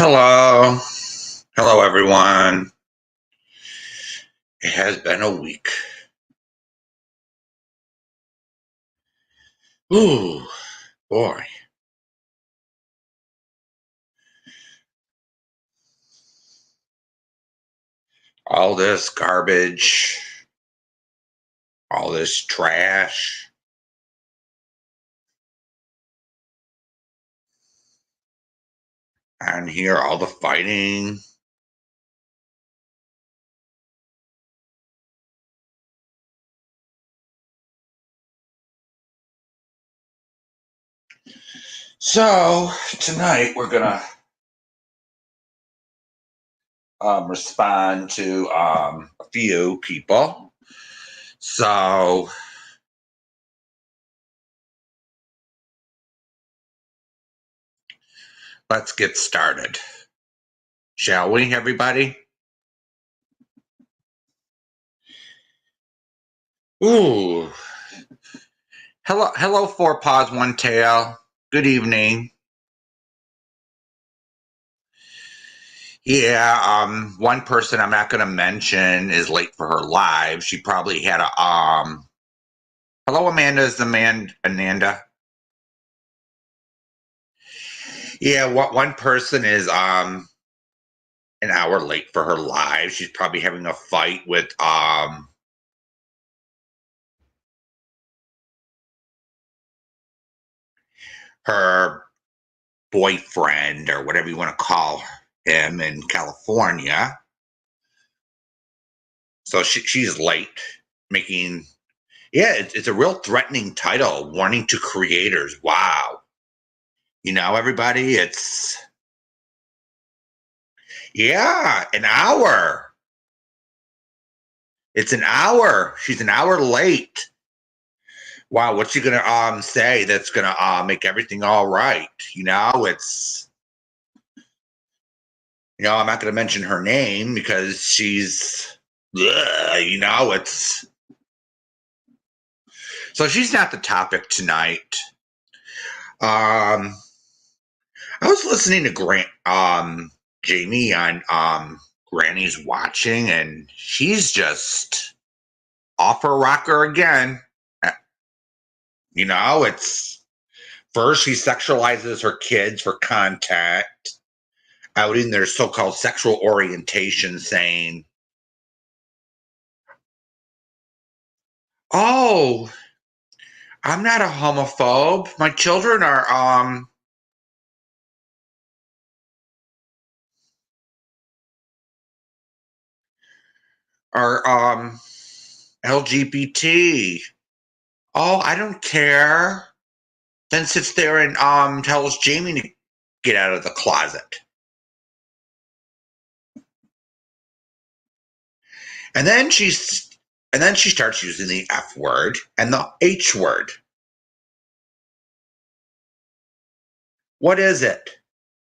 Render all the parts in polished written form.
Hello. Hello, everyone. It has been a week. Ooh, boy. All this garbage, all this trash, and here, all the fighting. So, tonight we're going to respond to a few people. So, let's get started. Shall we, everybody? Ooh. Hello, Four Paws, One Tail. Good evening. Yeah, one person I'm not going to mention is late for her live. She probably had a Hello, Amanda. Is the man Ananda? Yeah, what one person is an hour late for her live. She's probably having a fight with her boyfriend or whatever you want to call him in California. So she's late making. Yeah, it's a real threatening title. Warning to creators. Wow. Everybody, it's yeah, an hour. It's an hour. She's an hour late. Wow, what's she gonna say that's gonna make everything all right? It's I'm not gonna mention her name because she's it's so she's not the topic tonight. I was listening to Jamie on Granny's Watching, and she's just off her rocker again. It's first she sexualizes her kids for content, outing their so-called sexual orientation, saying, "Oh, I'm not a homophobe. My children are LGBT. Oh, I don't care." Then sits there and tells Jamie to get out of the closet. And then she starts using the F word and the H word. What is it,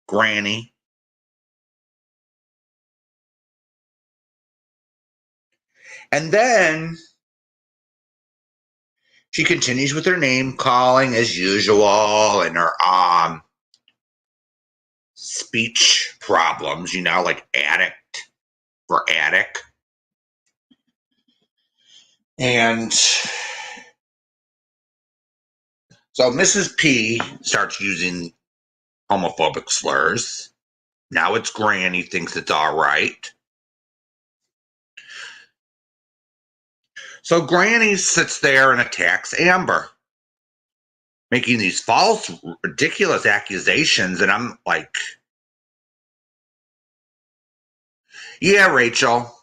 Granny? And then she continues with her name calling as usual and her speech problems, like addict for addict. And so Mrs. P starts using homophobic slurs. Now it's Granny thinks it's all right. So Granny sits there and attacks Amber, making these false, ridiculous accusations. And I'm like, yeah, Rachel.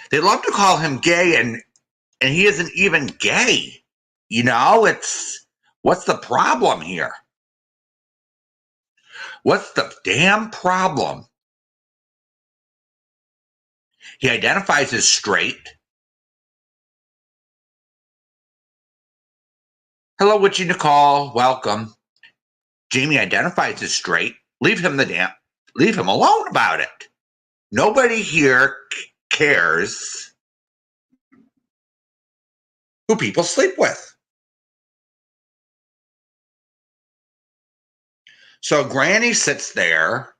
They love to call him gay, and he isn't even gay. It's what's the problem here? What's the damn problem? He identifies as straight. Hello, Witchy Nicole. Welcome. Jamie identifies as straight. Leave him alone about it. Nobody here cares who people sleep with. So Granny sits there,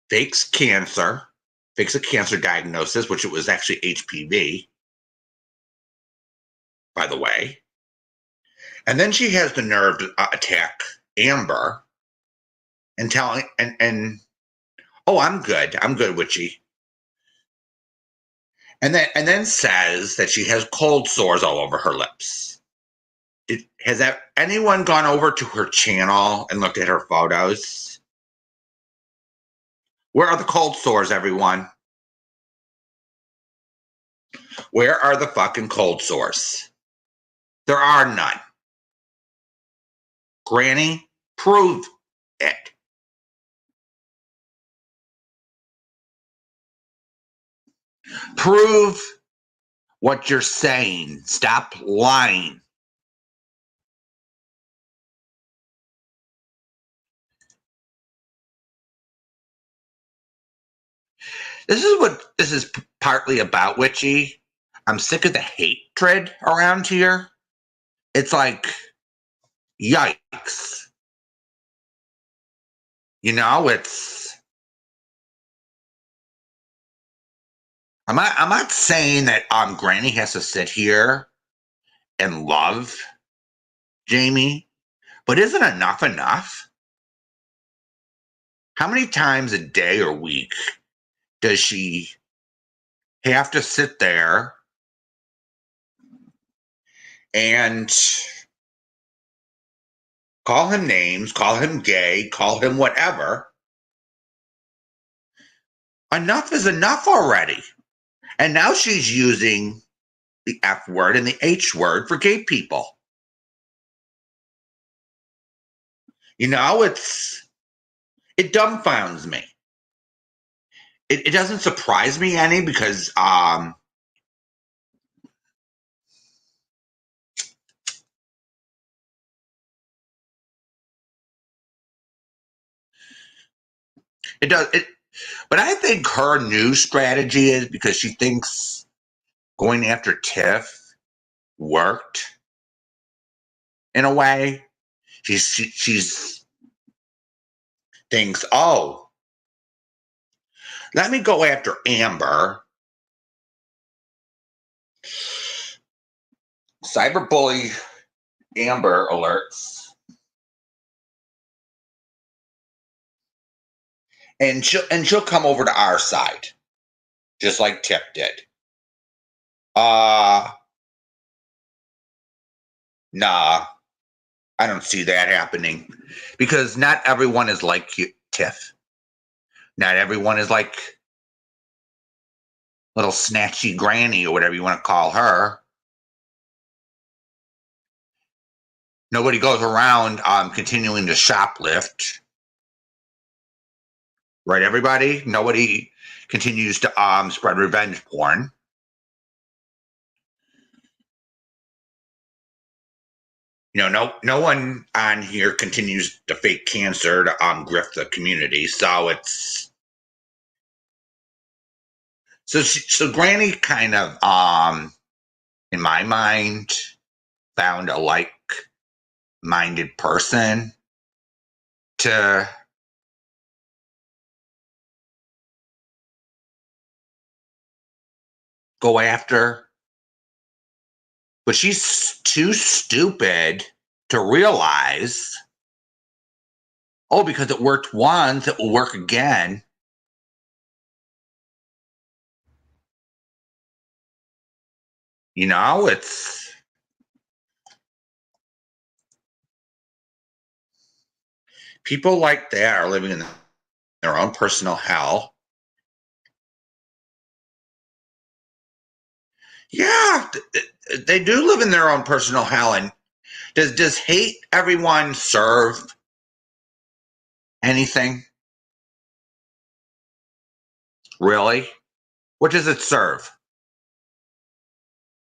fakes a cancer diagnosis, which it was actually HPV, by the way. And then she has the nerve to attack Amber and telling and oh, I'm good, witchy. And then says that she has cold sores all over her lips. Has anyone gone over to her channel and looked at her photos? Where are the cold sores, everyone? Where are the fucking cold sores? There are none. Granny, prove it. Prove what you're saying. Stop lying. This is what this is partly about, Witchy. I'm sick of the hatred around here. It's like, yikes. You know, I'm not saying that Granny has to sit here and love Jamie, but isn't enough enough? How many times a day or week does she have to sit there and call him names, call him gay, call him whatever? Enough is enough already. And now she's using the F word and the H word for gay people. You know, it dumbfounds me. It doesn't surprise me any because it does it. But I think her new strategy is because she thinks going after Tiff worked in a way. She's thinks, oh, let me go after Amber. Cyberbully Amber alerts. And she'll come over to our side. Just like Tip did. Nah. I don't see that happening. Because not everyone is like Tiff. Not everyone is like little snatchy granny or whatever you want to call her. Nobody goes around continuing to shoplift. Right, everybody? Nobody continues to spread revenge porn. You know, no one on here continues to fake cancer to grift the community. So it's so Granny kind of in my mind found a like-minded person to go after, but she's too stupid to realize, oh, because it worked once, it will work again. You know, it's people like that are living in their own personal hell. Yeah, they do live in their own personal hell. And does hate everyone serve anything? Really? What does it serve?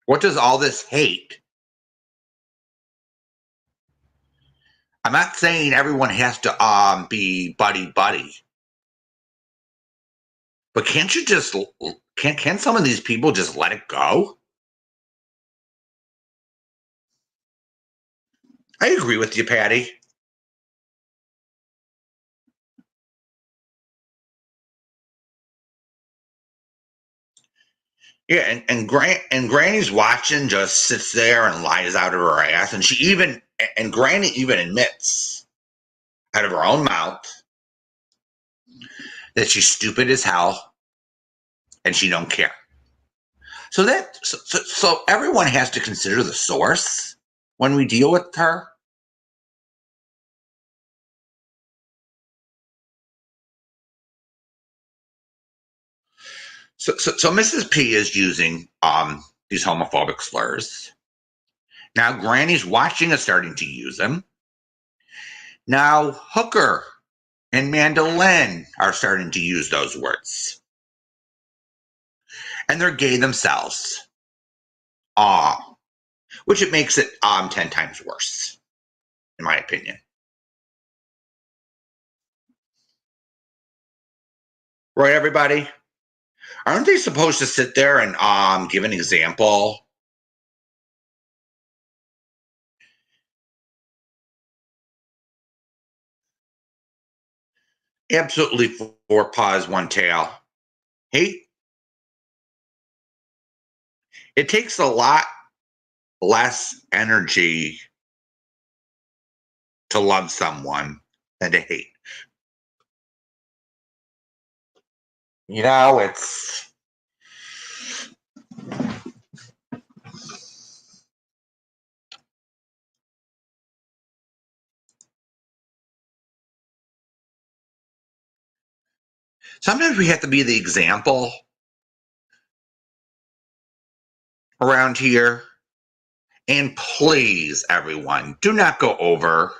What does all this hate? I'm not saying everyone has to be buddy buddy, but can't you just can some of these people just let it go? I agree with you, Patty. Yeah, and Granny's watching, just sits there and lies out of her ass, and Granny even admits out of her own mouth that she's stupid as hell and she don't care. So everyone has to consider the source when we deal with her. So Mrs. P is using these homophobic slurs. Now Granny's watching is starting to use them. Now Hooker and Mandolin are starting to use those words. And they're gay themselves. Which it makes it 10 times worse, in my opinion. Right, everybody? Aren't they supposed to sit there and give an example? Absolutely 4 paws, 1 tail. Hate. It takes a lot less energy to love someone than to hate. It's sometimes we have to be the example around here. And please, everyone, do not go over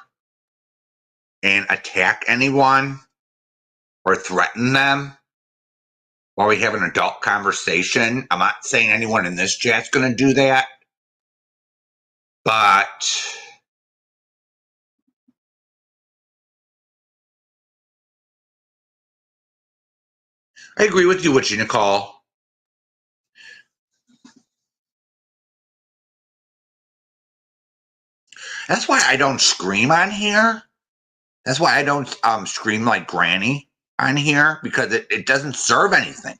and attack anyone or threaten them while we have an adult conversation. I'm not saying anyone in this chat's going to do that, but I agree with you, Witchy Nicole. That's why I don't scream on here. That's why I don't scream like Granny on here, because it doesn't serve anything.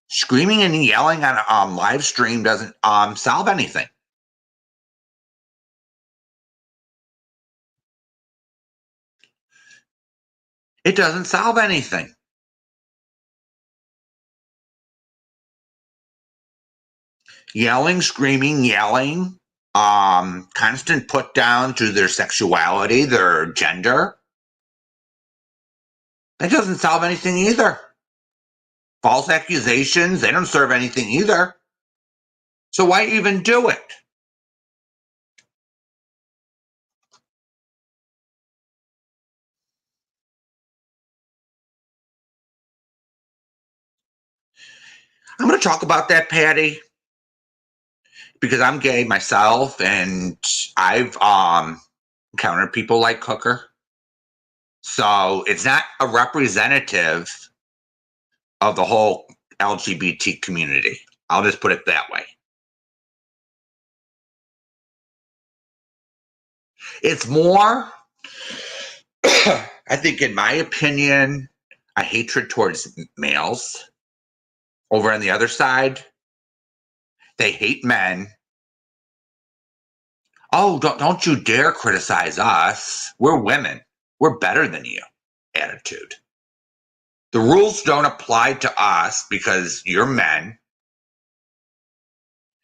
Screaming and yelling on a live stream doesn't solve anything. It doesn't solve anything. Yelling, screaming, yelling, constant put down to their sexuality, their gender. That doesn't solve anything either. False accusations, they don't serve anything either. So why even do it? I'm going to talk about that, Patty, because I'm gay myself, and I've encountered people like Hooker. So it's not a representative of the whole LGBT community. I'll just put it that way. It's more, I think, in my opinion, a hatred towards males. Over on the other side, they hate men. Oh, don't you dare criticize us. We're women. We're better than you. Attitude. The rules don't apply to us because you're men.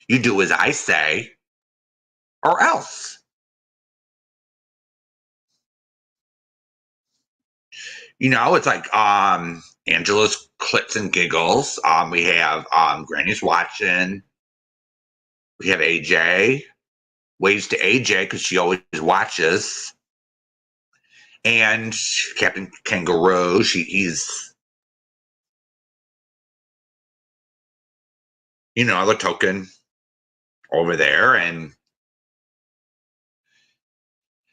You do as I say, or else. It's like Angela's clits and giggles. We have Granny's watching. We have AJ. Waves to AJ because she always watches. And Captain Kangaroo, he's the token over there. And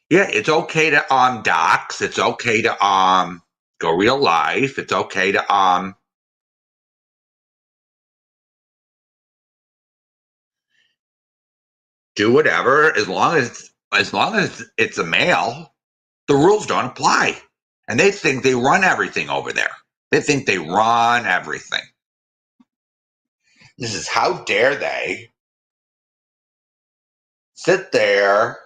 yeah, it's okay to dox. It's okay to go real life. It's okay to do whatever as long as it's a male. The rules don't apply. And they think they run everything over there. They think they run everything. This is how dare they sit there.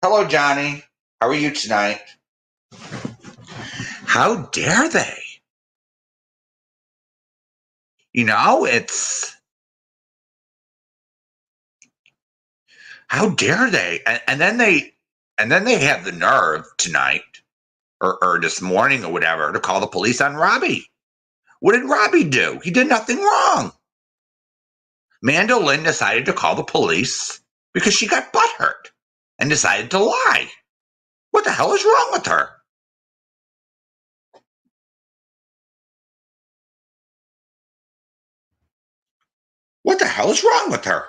Hello, Johnny. How are you tonight? How dare they? It's how dare they? And then they have the nerve tonight or this morning or whatever to call the police on Robbie. What did Robbie do? He did nothing wrong. Mandolin decided to call the police because she got butthurt and decided to lie. What the hell is wrong with her? What the hell is wrong with her?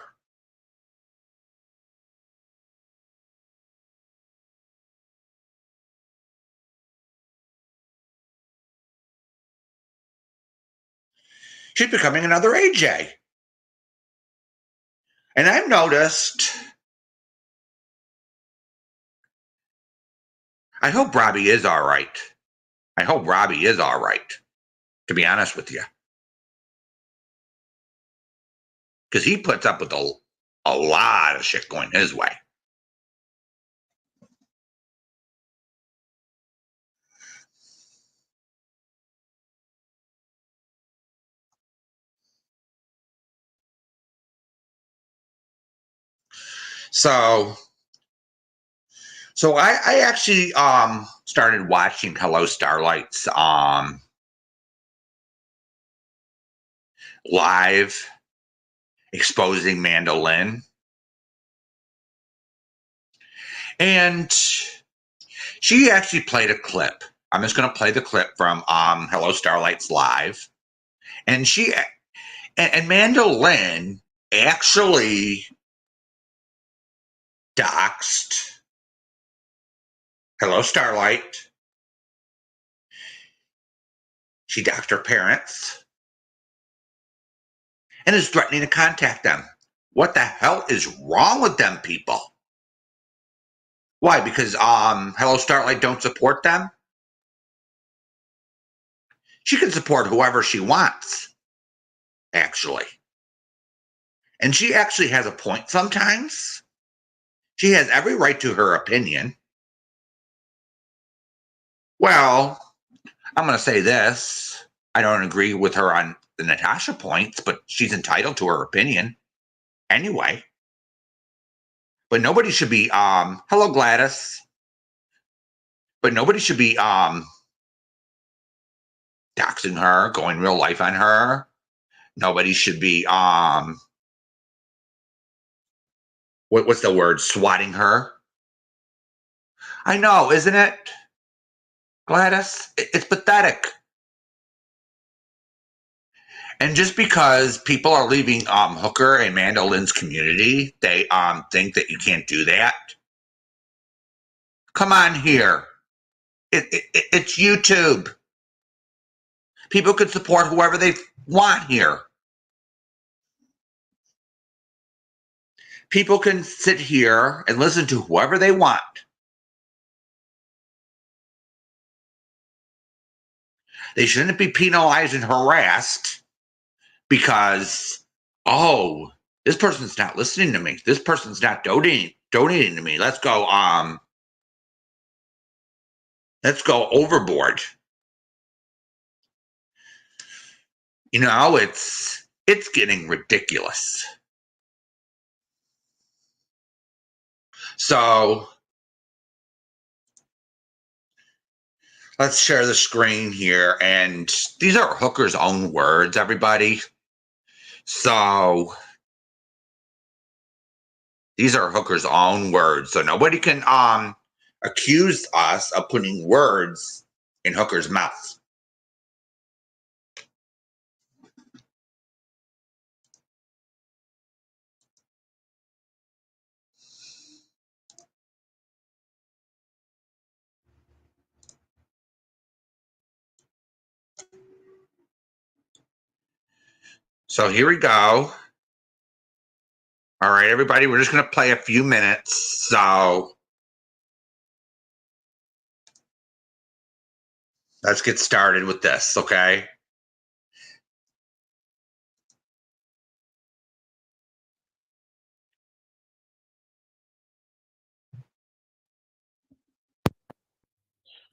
She's becoming another AJ. And I've noticed, I hope Robbie is all right. I hope Robbie is all right, to be honest with you. Because he puts up with a lot of shit going his way. So I actually started watching Hello Starlight's live exposing Mandolin. And she actually played a clip. I'm just going to play the clip from Hello Starlight's live. And and Mandolin actually doxed Hello Starlight. She doxed her parents and is threatening to contact them. What the hell is wrong with them people? Why? Because Hello Starlight don't support them? She can support whoever she wants, actually. And she actually has a point sometimes. She has every right to her opinion. Well, I'm going to say this. I don't agree with her on the Natasha points, but she's entitled to her opinion anyway. But nobody should be, hello, Gladys. But nobody should be doxing her, going real life on her. Nobody should be, what's the word? Swatting her. I know, isn't it, Gladys? It's pathetic. And just because people are leaving Hooker and Mandolin's community, they think that you can't do that. Come on here. It's YouTube. People can support whoever they want here. People can sit here and listen to whoever they want. They shouldn't be penalized and harassed because, oh, this person's not listening to me. This person's not donating to me. Let's go overboard. It's getting ridiculous. So let's share the screen here. And these are Hooker's own words, everybody. So these are Hooker's own words. So nobody can accuse us of putting words in Hooker's mouth. So here we go. All right, everybody, we're just going to play a few minutes. So let's get started with this, okay?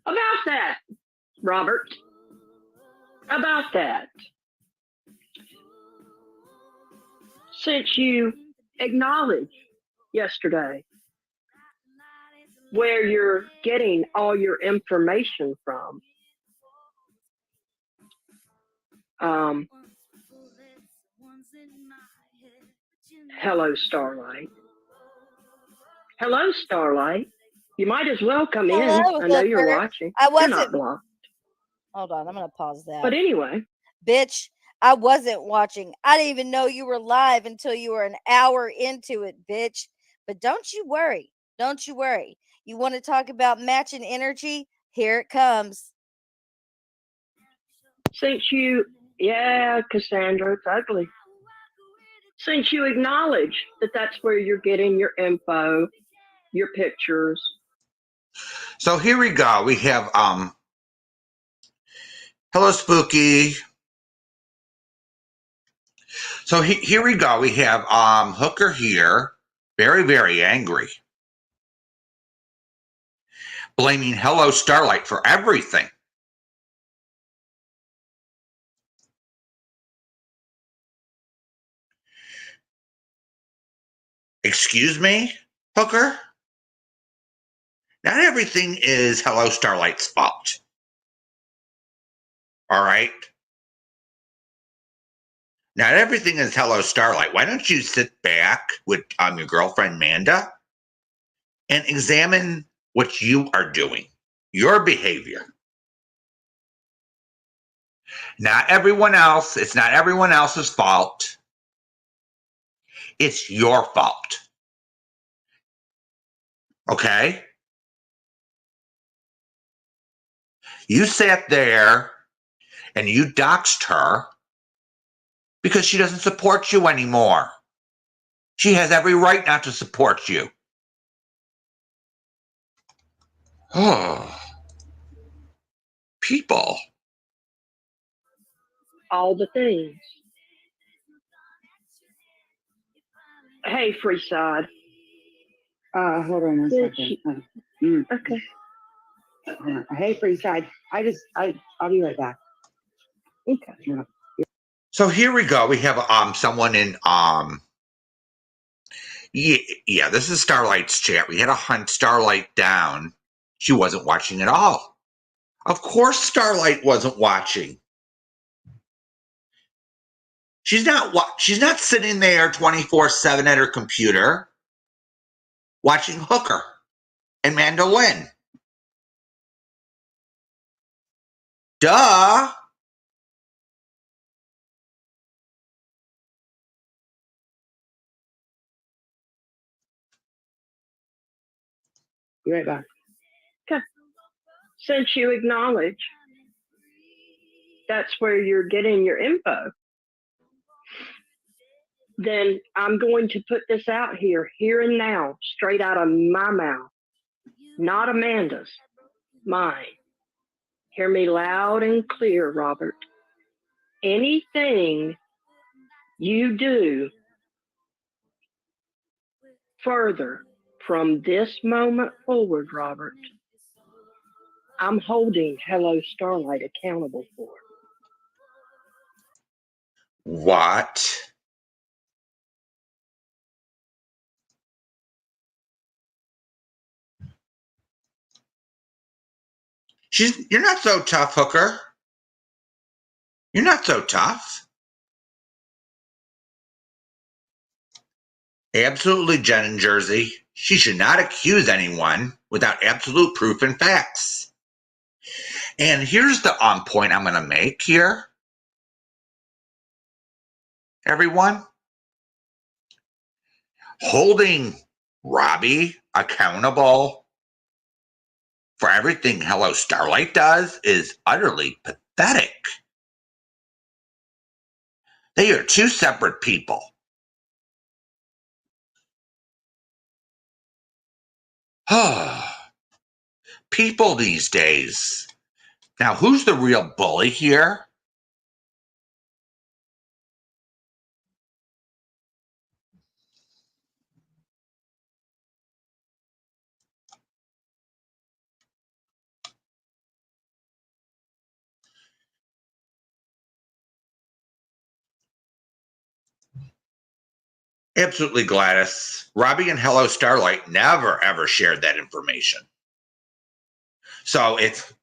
About that, Robert. About that. Since you acknowledged yesterday where you're getting all your information from, um, hello, Starlight. Hello, Starlight. You might as well come in. Hello, I know you're Hooker. watching. I You're not wasn't. blocked. Hold on, I'm gonna pause that. But anyway, Bitch, I wasn't watching. I didn't even know you were live until you were an hour into it, bitch. But don't you worry. Don't you worry. You want to talk about matching energy? Here it comes. since you, yeah, Cassandra, it's ugly. Since you acknowledge that that's where you're getting your info, your pictures. So here we go. We have hello Spooky. So here we go. We have Hooker here, very, very angry. Blaming Hello Starlight for everything. Excuse me, Hooker? Not everything is Hello Starlight's fault. All right? Not everything is Hello Starlight. Why don't you sit back with your girlfriend Manda and examine what you are doing, your behavior. Not everyone else. It's not everyone else's fault. It's your fault. Okay? You sat there and you doxed her because she doesn't support you anymore. She has every right not to support you. Oh, people. All the things. Hey, Freeside. Hold on one second. Okay. Hey, Freeside. I'll be right back. Okay. Yeah. So here we go. We have someone in yeah, this is Starlight's chat. We had to hunt Starlight down. She wasn't watching at all. Of course Starlight wasn't watching. She's not sitting there 24/7 at her computer watching Hooker and Mandolin. Duh. Be right back. Okay. Since you acknowledge that's where you're getting your info, then I'm going to put this out here and now, straight out of my mouth, not Amanda's, mine. Hear me loud and clear, Robert. Anything you do further from this moment forward, Robert, I'm holding Hello Starlight accountable for. What? You're not so tough, Hooker. You're not so tough. Absolutely, Jen in Jersey. She should not accuse anyone without absolute proof and facts. And here's the point I'm going to make here, everyone. Holding Robbie accountable for everything Hello Starlight does is utterly pathetic. They are two separate people. People these days. Now, who's the real bully here? Absolutely, Gladys. Robbie and Hello Starlight never ever shared that information. So if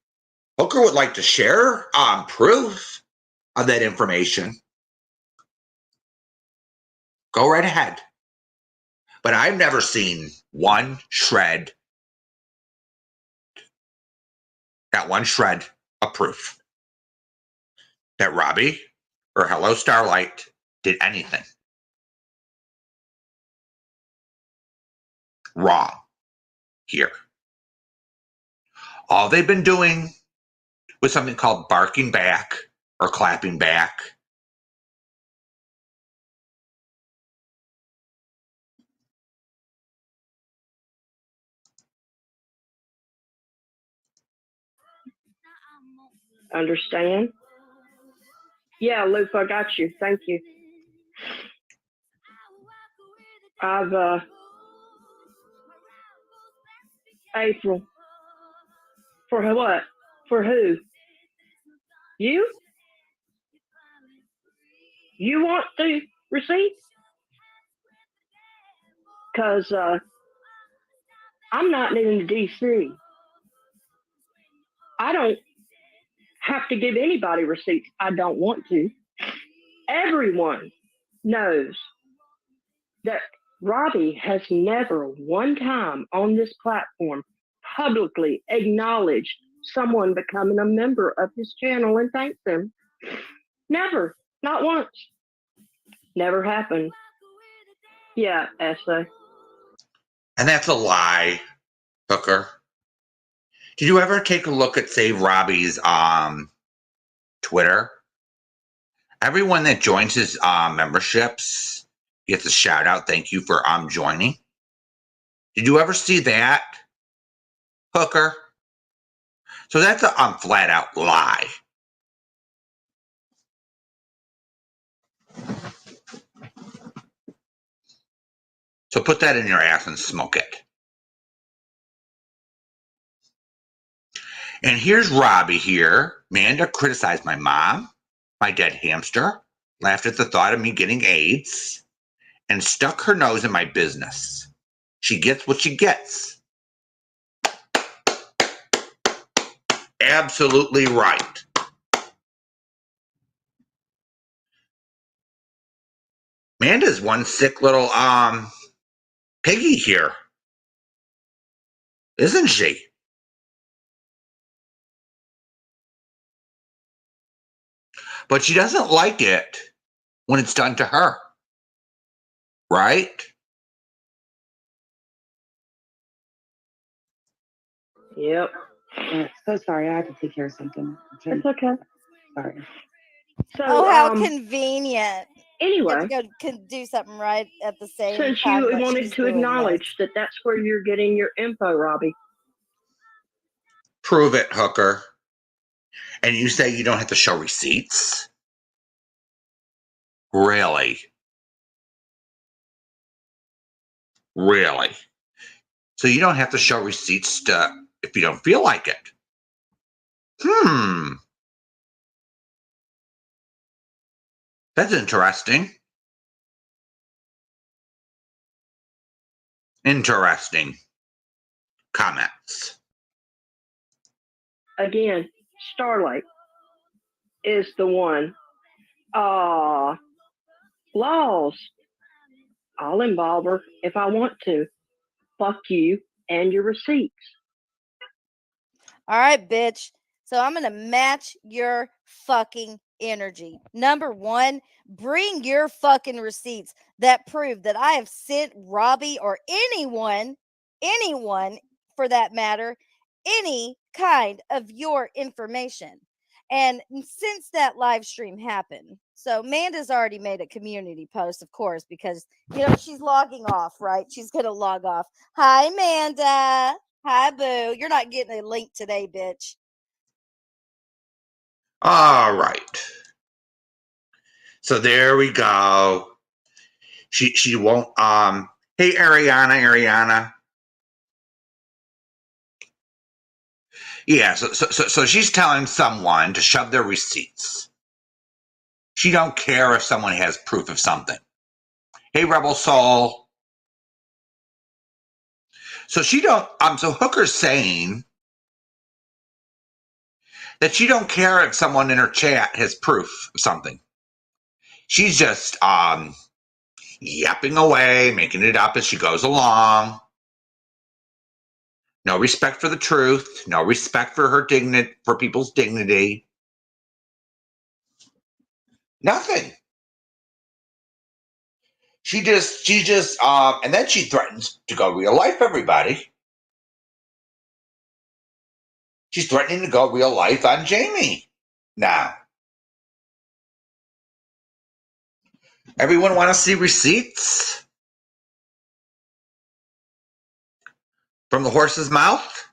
Hooker would like to share proof of that information, go right ahead. But I've never seen one shred, not one shred of proof that Robbie or Hello Starlight did anything wrong here. All they've been doing was something called barking back or clapping back. Understand? Yeah, Luke, I got you. Thank you. April. For what? For who? You? You want the receipt? Because I'm not in DC. I don't have to give anybody receipts. I don't want to. Everyone knows that Robbie has never one time on this platform publicly acknowledged someone becoming a member of his channel and thanked them. Never. Not once. Never happened. Yeah, Essay. And that's a lie, Hooker. Did you ever take a look at Save Robbie's Twitter? Everyone that joins his memberships gets a shout out. Thank you for joining. Did you ever see that, Hooker? So that's a flat out lie. So put that in your ass and smoke it. And here's Robbie here. Manda criticized my mom, my dead hamster, laughed at the thought of me getting AIDS, and stuck her nose in my business. She gets what she gets. Absolutely right. Manda's one sick little piggy here, isn't she? But she doesn't like it when it's done to her, right? Yep. So sorry, I have to take care of something. It's okay. Sorry. So, Oh, how convenient. You have anyway, to go do something right at the same since time. you that wanted she's to doing acknowledge that that's where you're getting your info, Robbie. Prove it, Hooker. And you say you don't have to show receipts? Really? Really? So you don't have to show receipts if you don't feel like it? That's interesting. Interesting comments. Again, Starlight is the one. Laws. I'll involve her if I want to. Fuck you and your receipts. All right, bitch. So I'm going to match your fucking energy. Number one, bring your fucking receipts that prove that I have sent Robbie or anyone for that matter, any kind of your information. And since that live stream happened, so Manda's already made a community post, of course, because, she's logging off, right? She's going to log off. Hi, Manda. Hi, boo. You're not getting a link today, bitch. All right. So there we go. She won't hey Ariana. Yeah, so she's telling someone to shove their receipts. She don't care if someone has proof of something. Hey, Rebel Soul. So so Hooker's saying that she don't care if someone in her chat has proof of something. She's just yapping away, making it up as she goes along. No respect for the truth, no respect for her dignity, for people's dignity. Nothing. She just, and then she threatens to go real life, everybody. She's threatening to go real life on Jamie. Now, everyone want to see receipts from the horse's mouth?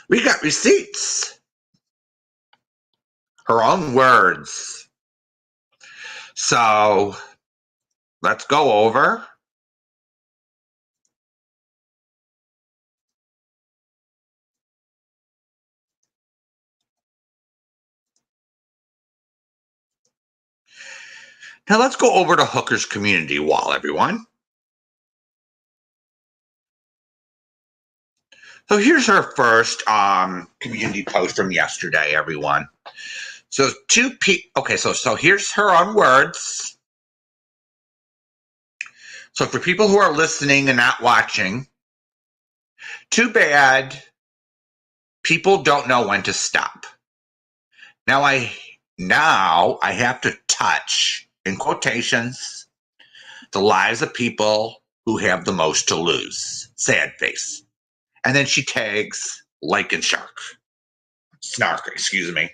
We got receipts. Her own words. So, let's go over. Now let's go over to Hooker's community wall, everyone. So here's her first community post from yesterday, everyone. So so here's her own words. So for people who are listening and not watching, too bad people don't know when to stop. Now I have to touch, in quotations, the lives of people who have the most to lose. Sad face. And then she tags Like and Snark, excuse me.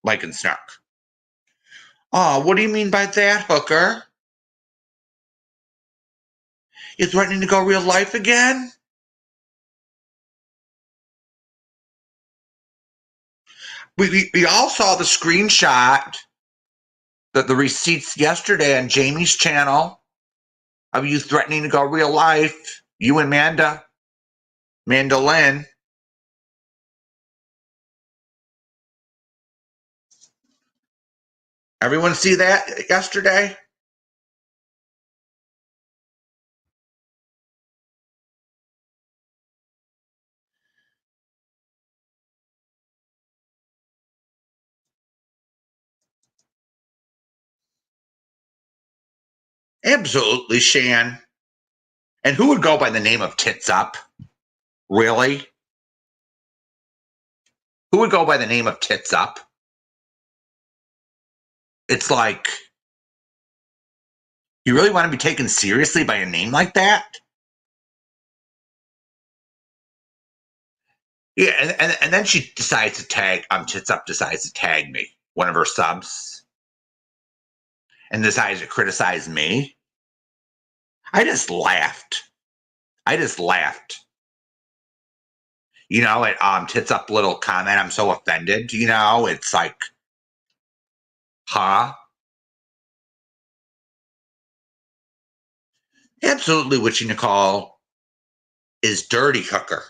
Like and Snark. Oh, what do you mean by that, Hooker? You threatening to go real life again? We all saw the screenshot, the receipts yesterday on Jamie's channel of you threatening to go real life. You and Mandolin. Everyone see that yesterday? Absolutely, Shan. And who would go by the name of Tits Up? Really? Who would go by the name of Tits Up? It's like, you really want to be taken seriously by a name like that? Yeah, and then she decides to tag, Tits Up decides to tag me, one of her subs, and decides to criticize me. I just laughed. You know, it Tits Up little comment, I'm so offended, you know, it's like, huh? Absolutely what you call is dirty, Hooker.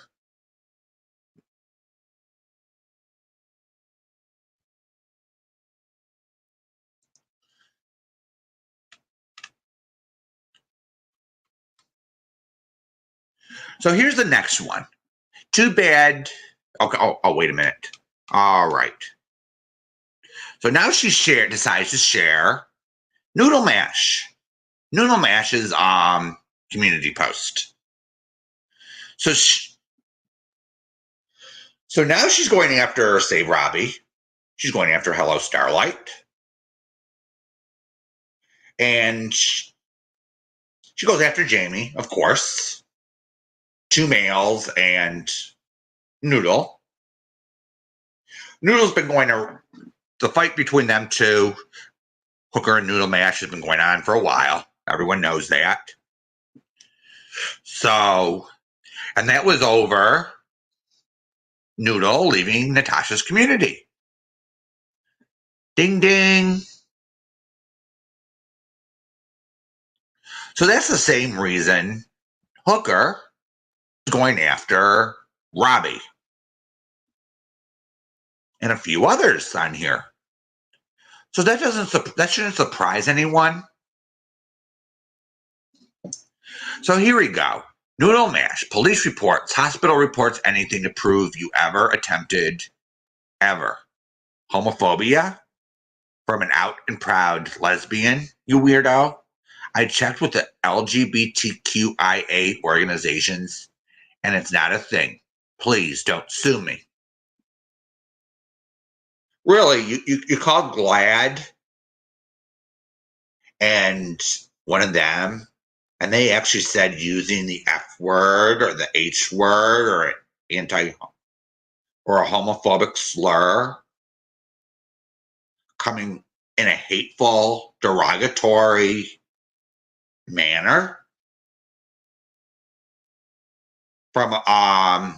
So here's the next one. Too bad. Okay. Oh, wait a minute. All right. So now she decides to share Noodle Mash. Noodle Mash's community post. So now she's going after Save Robbie. She's going after Hello Starlight. And she goes after Jamie, of course. Two males and Noodle. Noodle's been going to the fight between them two. Hooker and Noodle Mash has been going on for a while. Everyone knows that. So, and that was over Noodle leaving Natasha's community. Ding, ding. So that's the same reason Hooker is going after Robbie. and a few others on here. So that shouldn't surprise anyone. So here we go. Noodle mash, police reports, hospital reports, anything to prove you ever attempted, ever. Homophobia from an out and proud lesbian, you weirdo. I checked with the LGBTQIA organizations, and it's not a thing. Please don't sue me. Really, you called GLAD and one of them, and they actually said using the F word or the H word or or a homophobic slur coming in a hateful, derogatory manner from a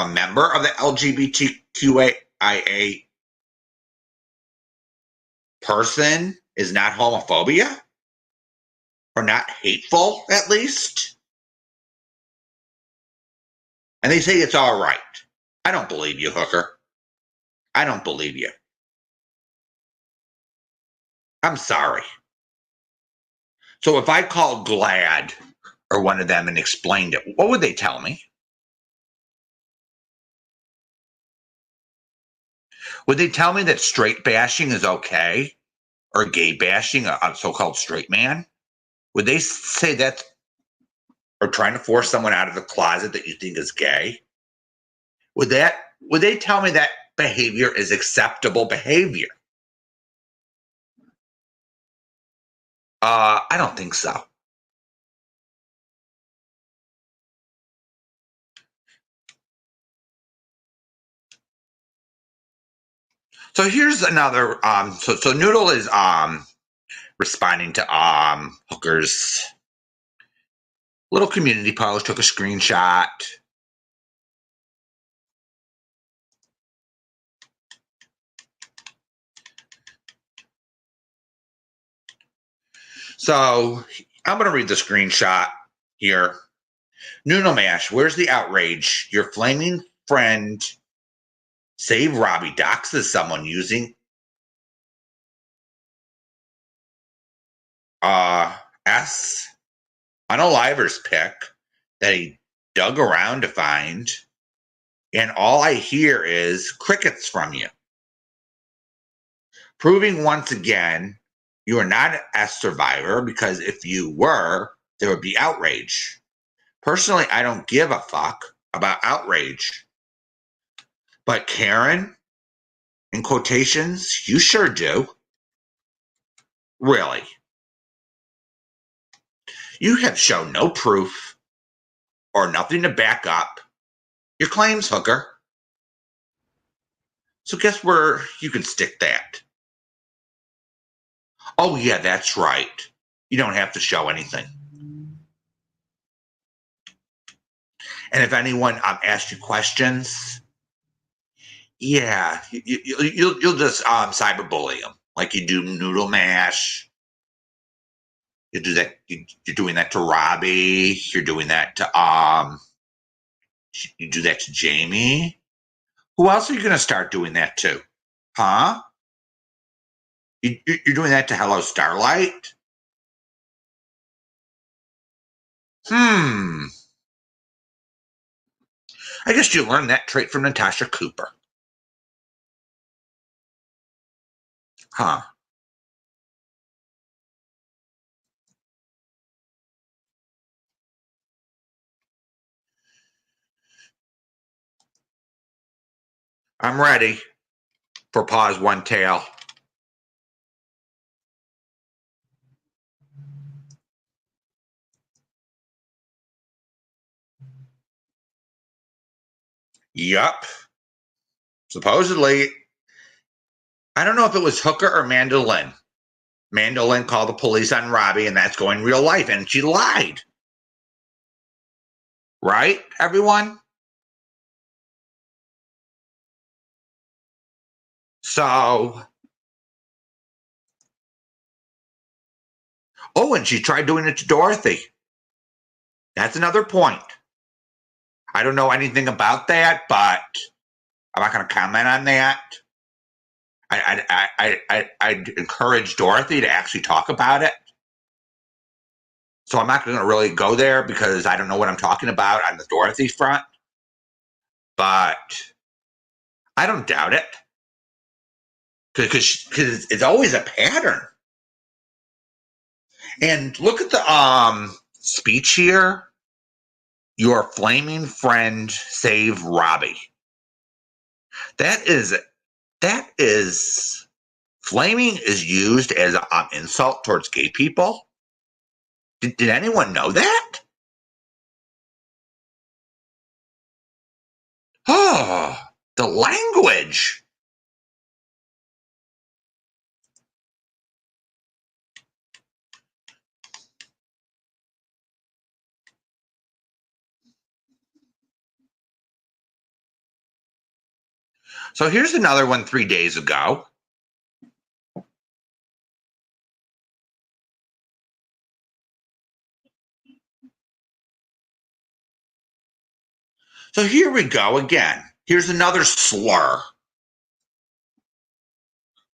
member of the LGBTQIA person is not homophobia or not hateful, at least. And they say it's all right. I don't believe you, hooker. I don't believe you. I'm sorry. So if I called GLAD or one of them and explained it, what would they tell me? Would they tell me that straight bashing is okay? Or gay bashing, a so-called straight man? Would they say that, or trying to force someone out of the closet that you think is gay? Would they tell me that behavior is acceptable behavior? I don't think so. So here's another. So Noodle is responding to Hooker's little community post. Took a screenshot. So I'm going to read the screenshot here. Noodle Mash, where's the outrage? Your flaming friend Save Robbie doxes someone using S Unaliver's pic that he dug around to find, and all I hear is crickets from you. Proving once again you are not a survivor, because if you were, there would be outrage. Personally, I don't give a fuck about outrage. But Karen, in quotations, you sure do. Really. You have shown no proof or nothing to back up your claims, hooker. So guess where you can stick that? Oh, yeah, that's right. You don't have to show anything. And if anyone asks you questions, yeah, you'll just cyberbully them like you do Noodle Mash. You do that. You're doing that to Robbie. You're doing that to You do that to Jamie. Who else are you going to start doing that to? Huh? You're doing that to Hello Starlight? I guess you learned that trait from Natasha Cooper. Huh. I'm ready for pause one tail. Yup. Supposedly, I don't know if it was Hooker or Mandolin. Mandolin called the police on Robbie, and that's going real life, and she lied. Right, everyone? So, oh, and she tried doing it to Dorothy. That's another point. I don't know anything about that, but I'm not going to comment on that. I'd encourage Dorothy to actually talk about it. So I'm not going to really go there because I don't know what I'm talking about on the Dorothy front. But I don't doubt it. Because it's always a pattern. And look at the speech here. Your flaming friend save Robbie. That is flaming is used as an insult towards gay people. Did anyone know that? Oh, the language. So here's another one 3 days ago. So here we go again. Here's another slur.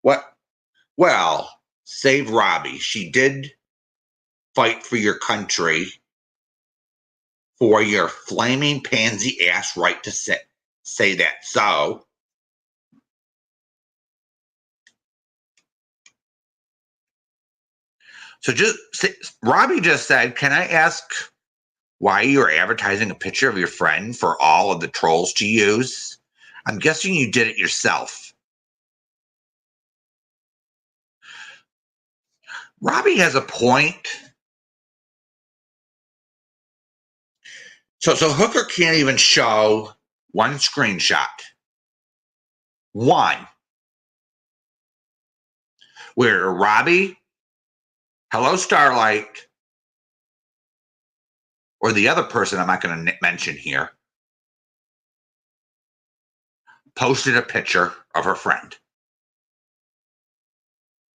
What? Well, save Robbie. She did fight for your country, for your flaming pansy ass right to say that. So Robbie just said, can I ask why you are advertising a picture of your friend for all of the trolls to use? I'm guessing you did it yourself. Robbie has a point. So Hooker can't even show one screenshot. One. Where Robbie, Hello Starlight, or the other person I'm not going to mention here, posted a picture of her friend.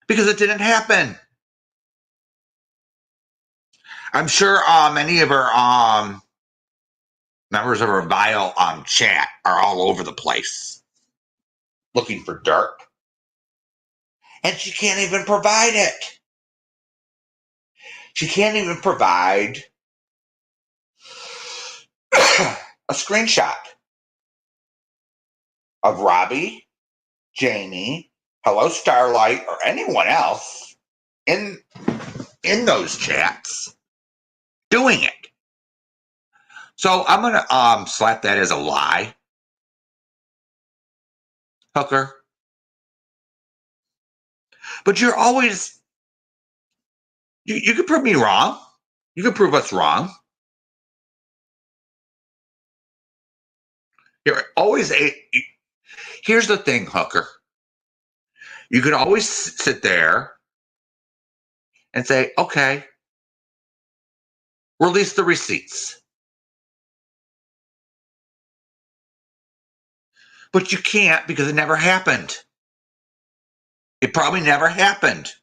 Because it didn't happen. I'm sure many of her members of her vile chat are all over the place looking for dirt. And she can't even provide it. She can't even provide a screenshot of Robbie, Jamie, Hello Starlight, or anyone else in those chats doing it. So I'm gonna slap that as a lie, Hooker. But you're always you could prove me wrong. You could prove us wrong. You're always here's the thing, Hooker. You could always sit there and say, okay, release the receipts. But you can't because it never happened. It probably never happened.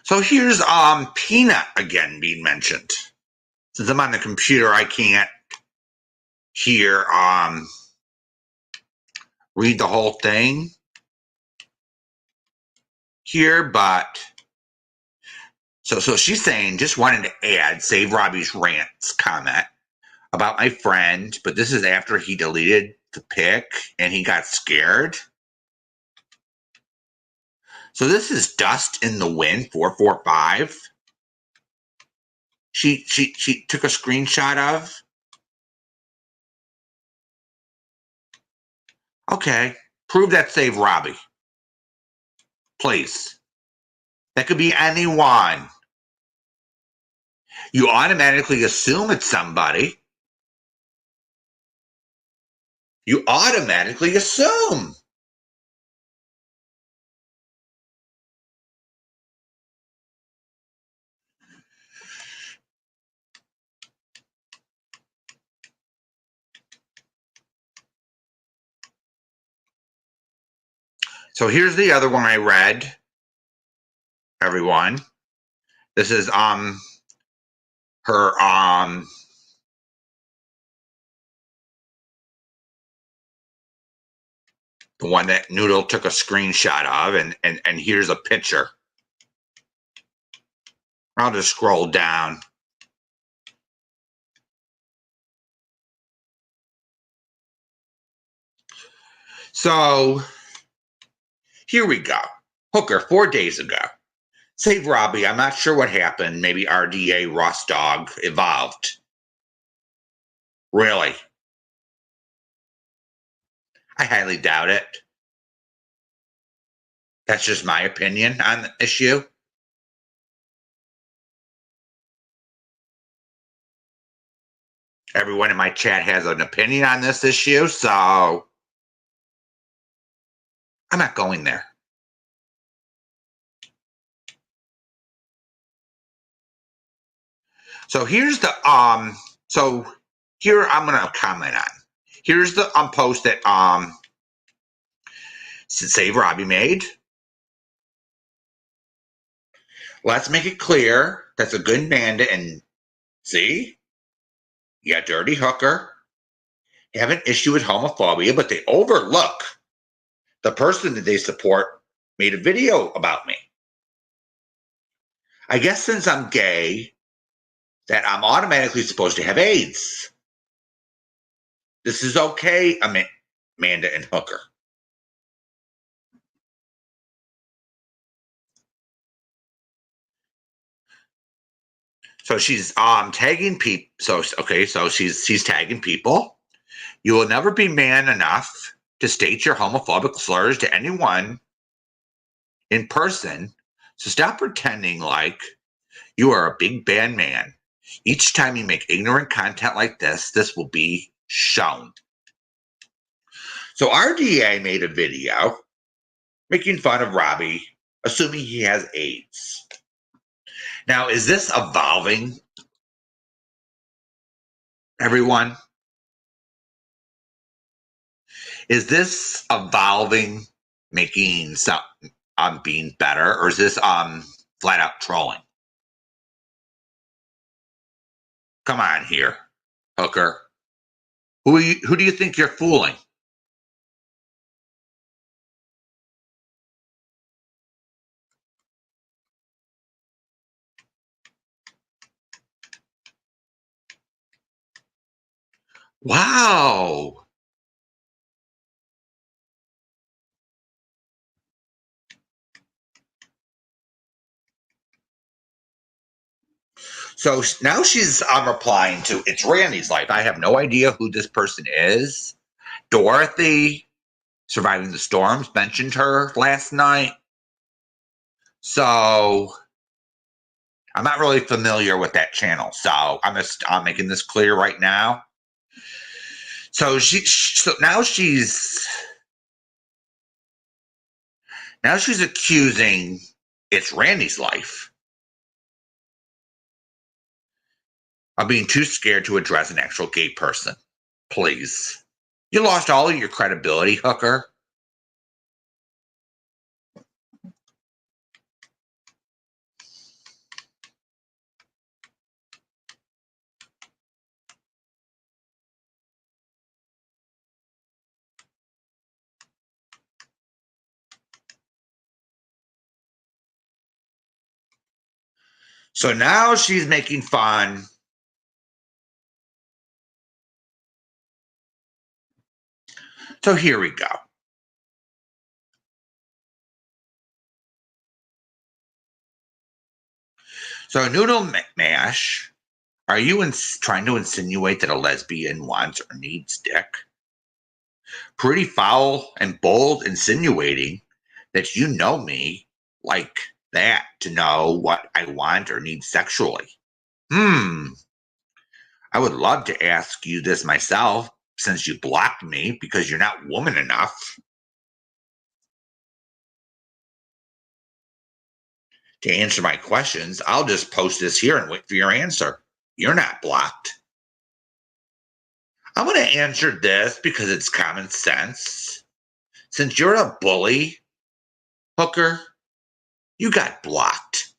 So here's Peanut again being mentioned. Since I'm on the computer, I can't hear read the whole thing here, but so she's saying just wanted to add save Robbie's rants comment about my friend, but this is after he deleted the pic and he got scared. So this is Dust in the Wind 445. She took a screenshot of. Okay, prove that save Robbie. Please. That could be anyone. You automatically assume it's somebody. You automatically assume. So here's the other one I read, everyone. This is her the one that Noodle took a screenshot of, and here's a picture. I'll just scroll down. So here we go. Hooker, 4 days ago. Save Robbie. I'm not sure what happened. Maybe RDA Ross Dog evolved. Really? I highly doubt it. That's just my opinion on the issue. Everyone in my chat has an opinion on this issue, so I'm not going there. So here's the so here I'm gonna comment on. Here's the post that Save Robbie made. Let's make it clear that's a good bandit, and see, you got Dirty Hooker. They have an issue with homophobia, but they overlook the person that they support made a video about me. I guess since I'm gay, that I'm automatically supposed to have AIDS. This is okay, Amanda and Hooker. So she's tagging people. So she's tagging people. You will never be man enough to state your homophobic slurs to anyone in person. So stop pretending like you are a big bad man. Each time you make ignorant content like this will be shown. So RDA made a video making fun of Robbie, assuming he has AIDS. Now, is this evolving, everyone? Is this evolving, making some being better, or is this flat out trolling? Come on here, Hooker. Who do you think you're fooling? Wow. So now she's replying to It's Randy's Life. I have no idea who this person is. Dorothy, Surviving the Storms, mentioned her last night. So I'm not really familiar with that channel. So I'm making this clear right now. So now she's accusing It's Randy's Life of being too scared to address an actual gay person. Please. You lost all of your credibility, Hooker. So now she's making fun. So here we go. So Noodle McMash, are you trying to insinuate that a lesbian wants or needs dick? Pretty foul and bold insinuating that you know me like that to know what I want or need sexually. I would love to ask you this myself, since you blocked me because you're not woman enough to answer my questions. I'll just post this here and wait for your answer. You're not blocked. I'm going to answer this because it's common sense. Since you're a bully, hooker, you got blocked.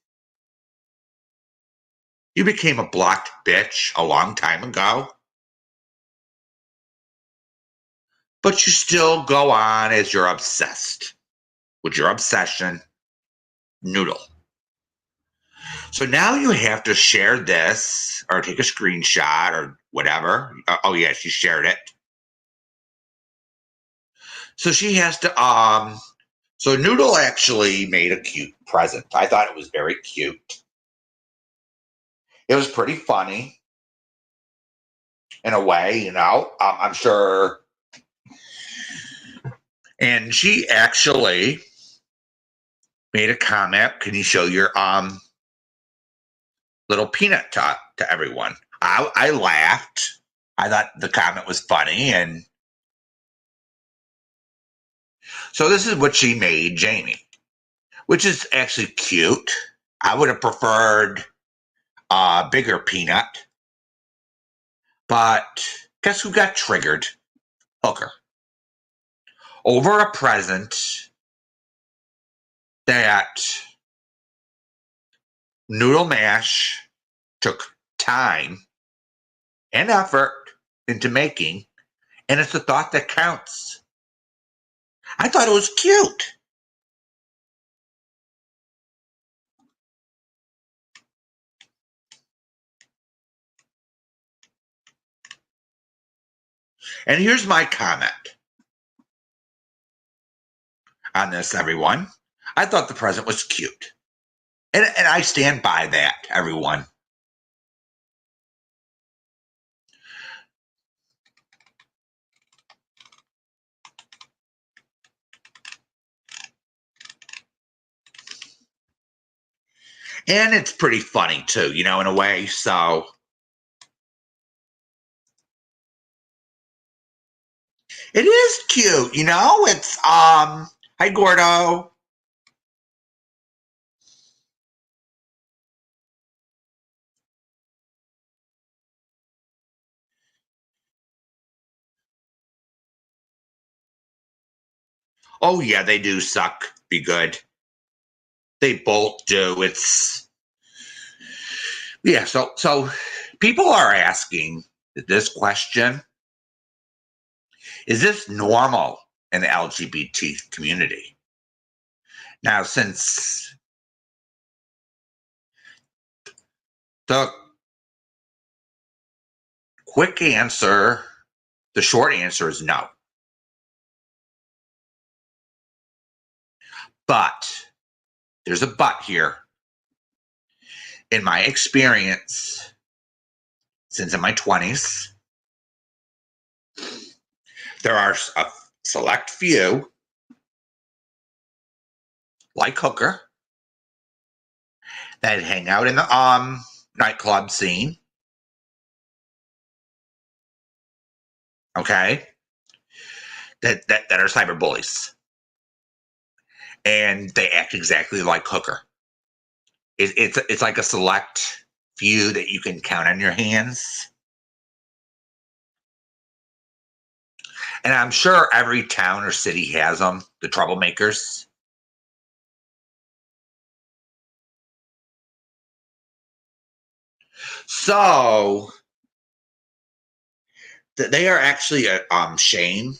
You became a blocked bitch a long time ago. But you still go on as you're obsessed with your obsession, Noodle. So now you have to share this or take a screenshot or whatever. Oh yeah, she shared it. So she has to, so Noodle actually made a cute present. I thought it was very cute. It was pretty funny in a way, you know, I'm sure. And she actually made a comment. Can you show your, little peanut to everyone? I laughed. I thought the comment was funny. And so this is what she made Jamie, which is actually cute. I would have preferred a bigger peanut. But guess who got triggered? Hooker. Over a present that Noodle Mash took time and effort into making, and it's the thought that counts. I thought it was cute. And here's my comment on this, everyone. I thought the present was cute. And I stand by that, everyone. And it's pretty funny too, you know, in a way. So it is cute, you know. It's hi Gordo. Oh yeah, they do suck. Be good. They both do. It's yeah, so people are asking this question. Is this normal in the LGBT community? Now, since the quick answer, the short answer is no. But there's a but here. In my experience, since in my 20s, there are a select few, like Hooker, that hang out in the nightclub scene. Okay, that are cyber bullies, and they act exactly like Hooker. It's like a select few that you can count on your hands. And I'm sure every town or city has them, the troublemakers. So they are actually a shame.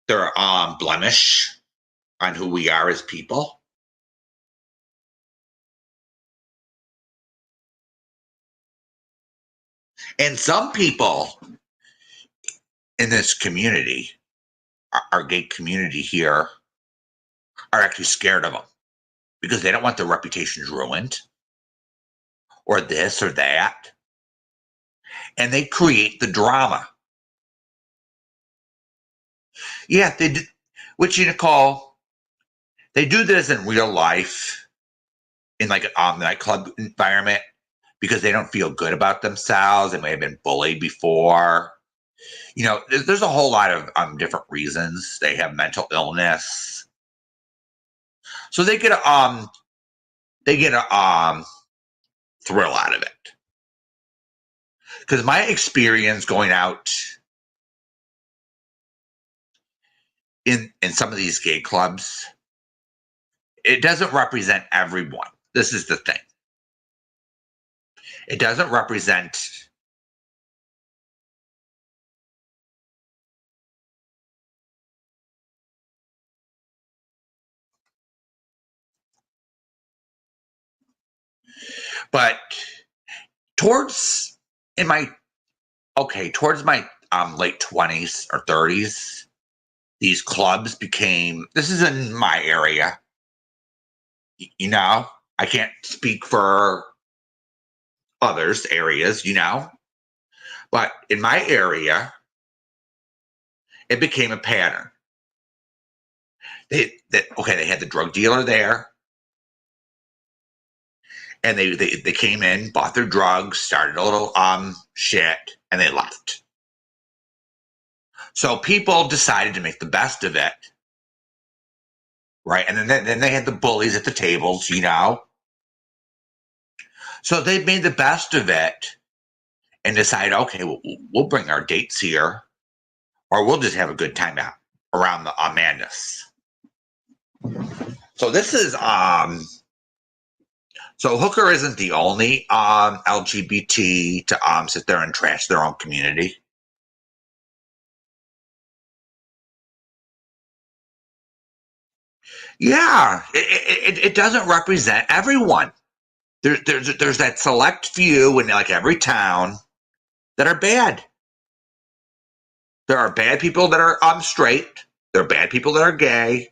They're blemish on who we are as people. And some people in this community, our gay community here, are actually scared of them because they don't want their reputations ruined or this or that. And they create the drama. Yeah, they do, which you call, they do this in real life in like a nightclub environment because they don't feel good about themselves. They may have been bullied before. there's a whole lot of different reasons. They have mental illness, so they get a thrill out of it. Because my experience going out in some of these gay clubs, it doesn't represent everyone. This is the thing. It doesn't represent but towards my late 20s or 30s, these clubs became, this is in my area. I can't speak for others' areas, but in my area, it became a pattern. They had the drug dealer there, and they came in, bought their drugs, started a little shit, and they left. So people decided to make the best of it, right? And then they had the bullies at the tables, So they made the best of it and decided, okay, we'll bring our dates here, or we'll just have a good time out around the madness. So this is so Hooker isn't the only LGBT to sit there and trash their own community. Yeah, it doesn't represent everyone. There's that select few in like every town that are bad. There are bad people that are straight. There are bad people that are gay.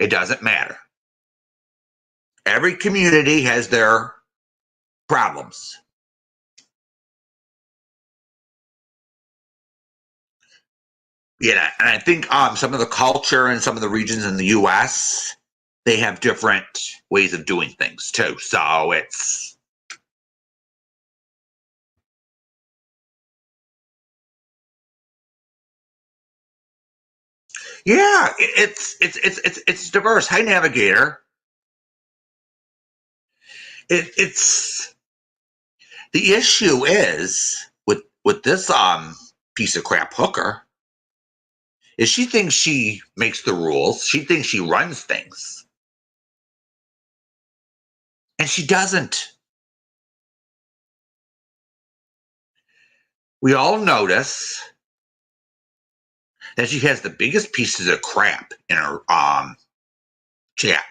It doesn't matter. Every community has their problems. Yeah, and I think some of the culture and some of the regions in the U.S., they have different ways of doing things too. So it's yeah, it's diverse. Hi, Navigator. It's the issue is with this piece of crap Hooker is she thinks she makes the rules. She thinks she runs things. And she doesn't. We all notice that she has the biggest pieces of crap in her chat.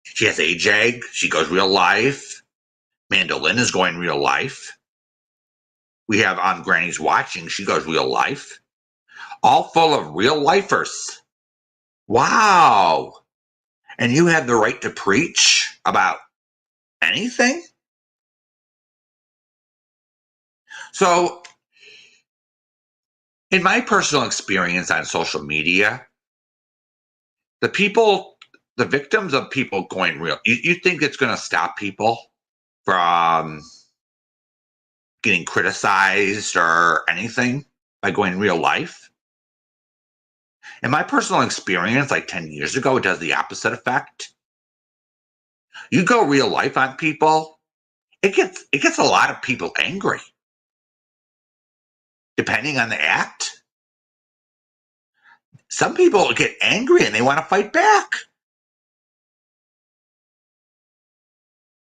She has AJ. She goes real life. Mandolin is going real life. We have Granny's watching. She goes real life. All full of real lifers. Wow. And you have the right to preach about anything? So, in my personal experience on social media, the victims of people going real, you think it's going to stop people from getting criticized or anything by going real life? In my personal experience, like 10 years ago, it does the opposite effect. You go real life on people, it gets a lot of people angry. Depending on the act. Some people get angry and they want to fight back.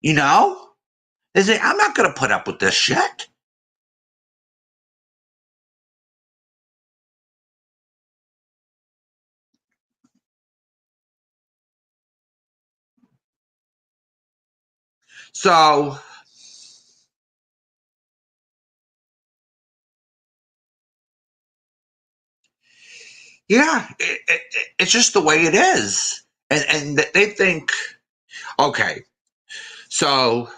They say, I'm not going to put up with this shit. So, yeah, it's just the way it is. And they think, okay, so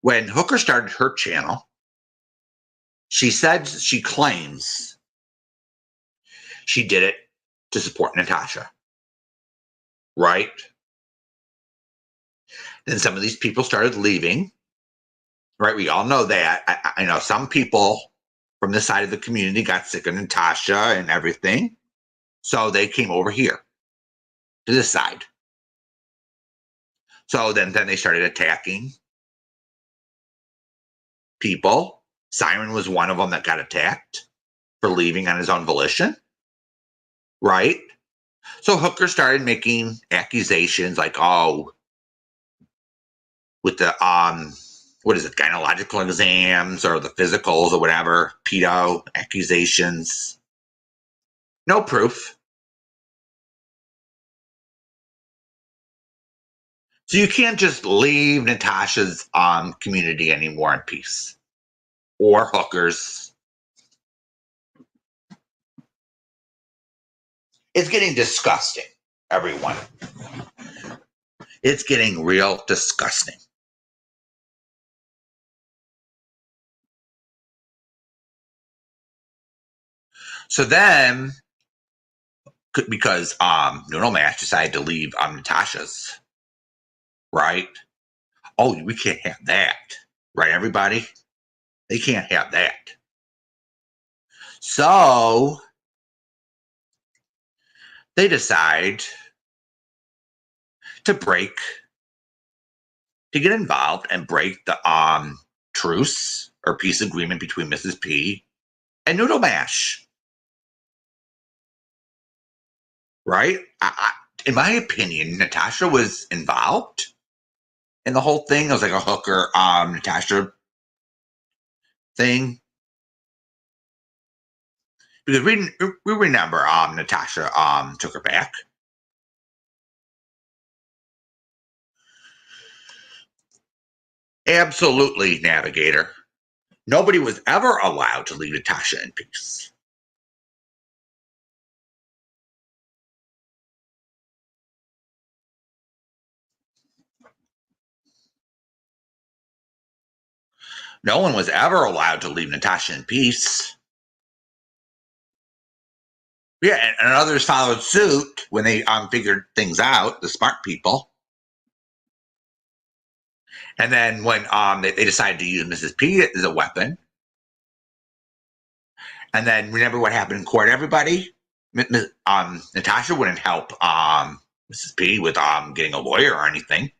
when Hooker started her channel, she claims she did it to support Natasha. Right? Then some of these people started leaving. Right? We all know that. I know some people from this side of the community got sick of Natasha and everything. So they came over here to this side. So then they started attacking people. Siren was one of them that got attacked for leaving on his own volition. Right? So Hooker started making accusations like, oh, with the what is it, gynecological exams or the physicals or whatever, pedo accusations. No proof. So you can't just leave Natasha's community anymore in peace. Or Hooker's. It's getting disgusting, everyone. It's getting real disgusting. So then, because Noodle Mash decided to leave Natasha's, right? Oh, we can't have that. Right, everybody? They can't have that. So they decide to get involved and break the truce or peace agreement between Mrs. P and Noodle Mash. Right? In my opinion, Natasha was involved in the whole thing. It was like a Hooker Natasha thing. Because we remember Natasha took her back. Absolutely, Navigator. Nobody was ever allowed to leave Natasha in peace. No one was ever allowed to leave Natasha in peace. Yeah, and others followed suit when they figured things out, the smart people. And then when they decided to use Mrs. P as a weapon. And then remember what happened in court, everybody? Natasha wouldn't help Mrs. P with getting a lawyer or anything.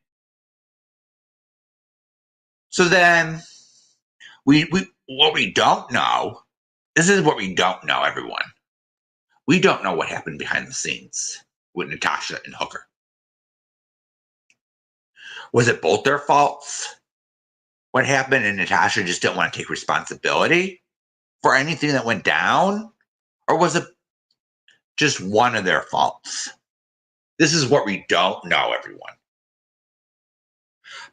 So then what we don't know, this is what we don't know, everyone. We don't know what happened behind the scenes with Natasha and Hooker. Was it both their faults? What happened and Natasha just didn't want to take responsibility for anything that went down? Or was it just one of their faults? This is what we don't know, everyone.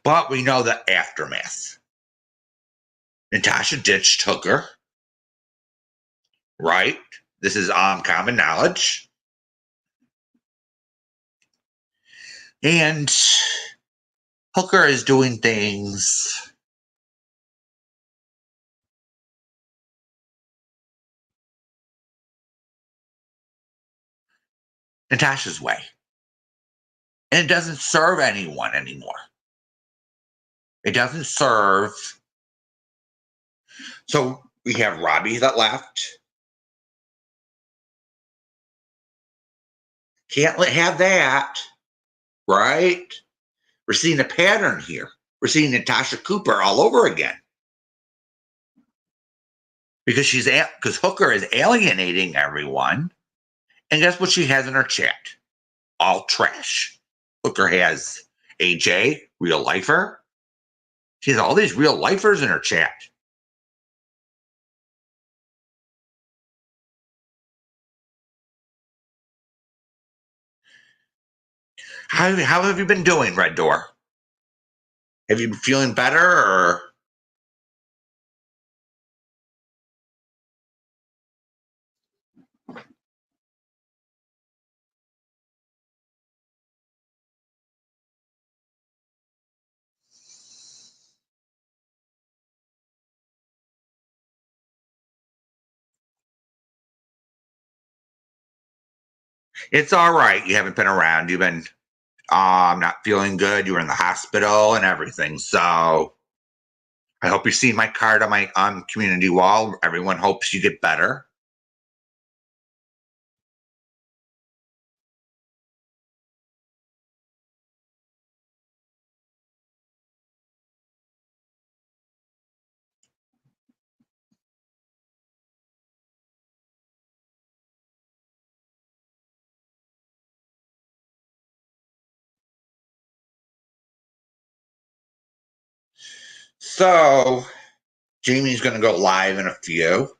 But we know the aftermath. Natasha ditched Hooker. Right? This is common knowledge. And Hooker is doing things Natasha's way. And it doesn't serve anyone anymore. It doesn't serve. So we have Robbie that left. Can't have that. Right? We're seeing a pattern here. We're seeing Natasha Cooper all over again. Because Hooker is alienating everyone. And guess what she has in her chat? All trash. Hooker has AJ, real lifer. She has all these real lifers in her chat. How have you been doing, Red Door? Have you been feeling better or? It's all right. You haven't been around. You've been not feeling good. You were in the hospital and everything. So I hope you see my card on my community wall. Everyone hopes you get better. So, Jamie's going to go live in a few.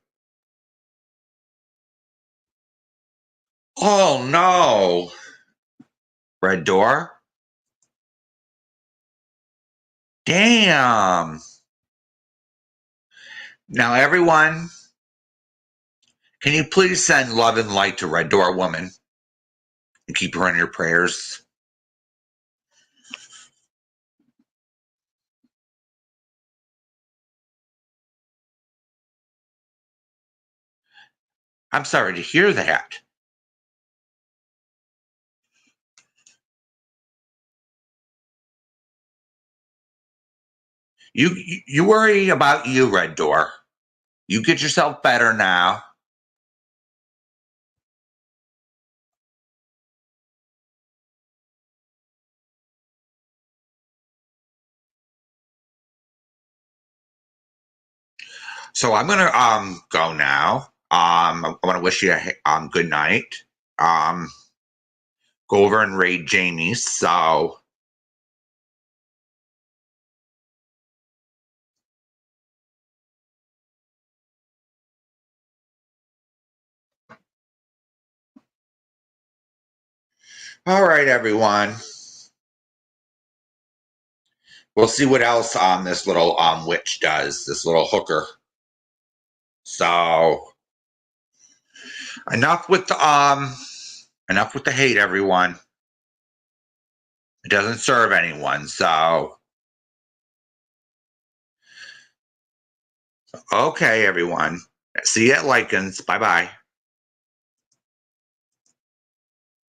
Oh, no. Red door? Damn. Now, everyone, can you please send love and light to Red Door Woman and keep her in your prayers? I'm sorry to hear that. You worry about you, Red Door. You get yourself better now. So I'm gonna go now. I want to wish you a good night. Go over and raid Jamie. So all right, everyone. We'll see what else this little witch does. This little hooker. So enough with the hate, everyone. It doesn't serve anyone. So okay, everyone. See you at Likens. Bye bye.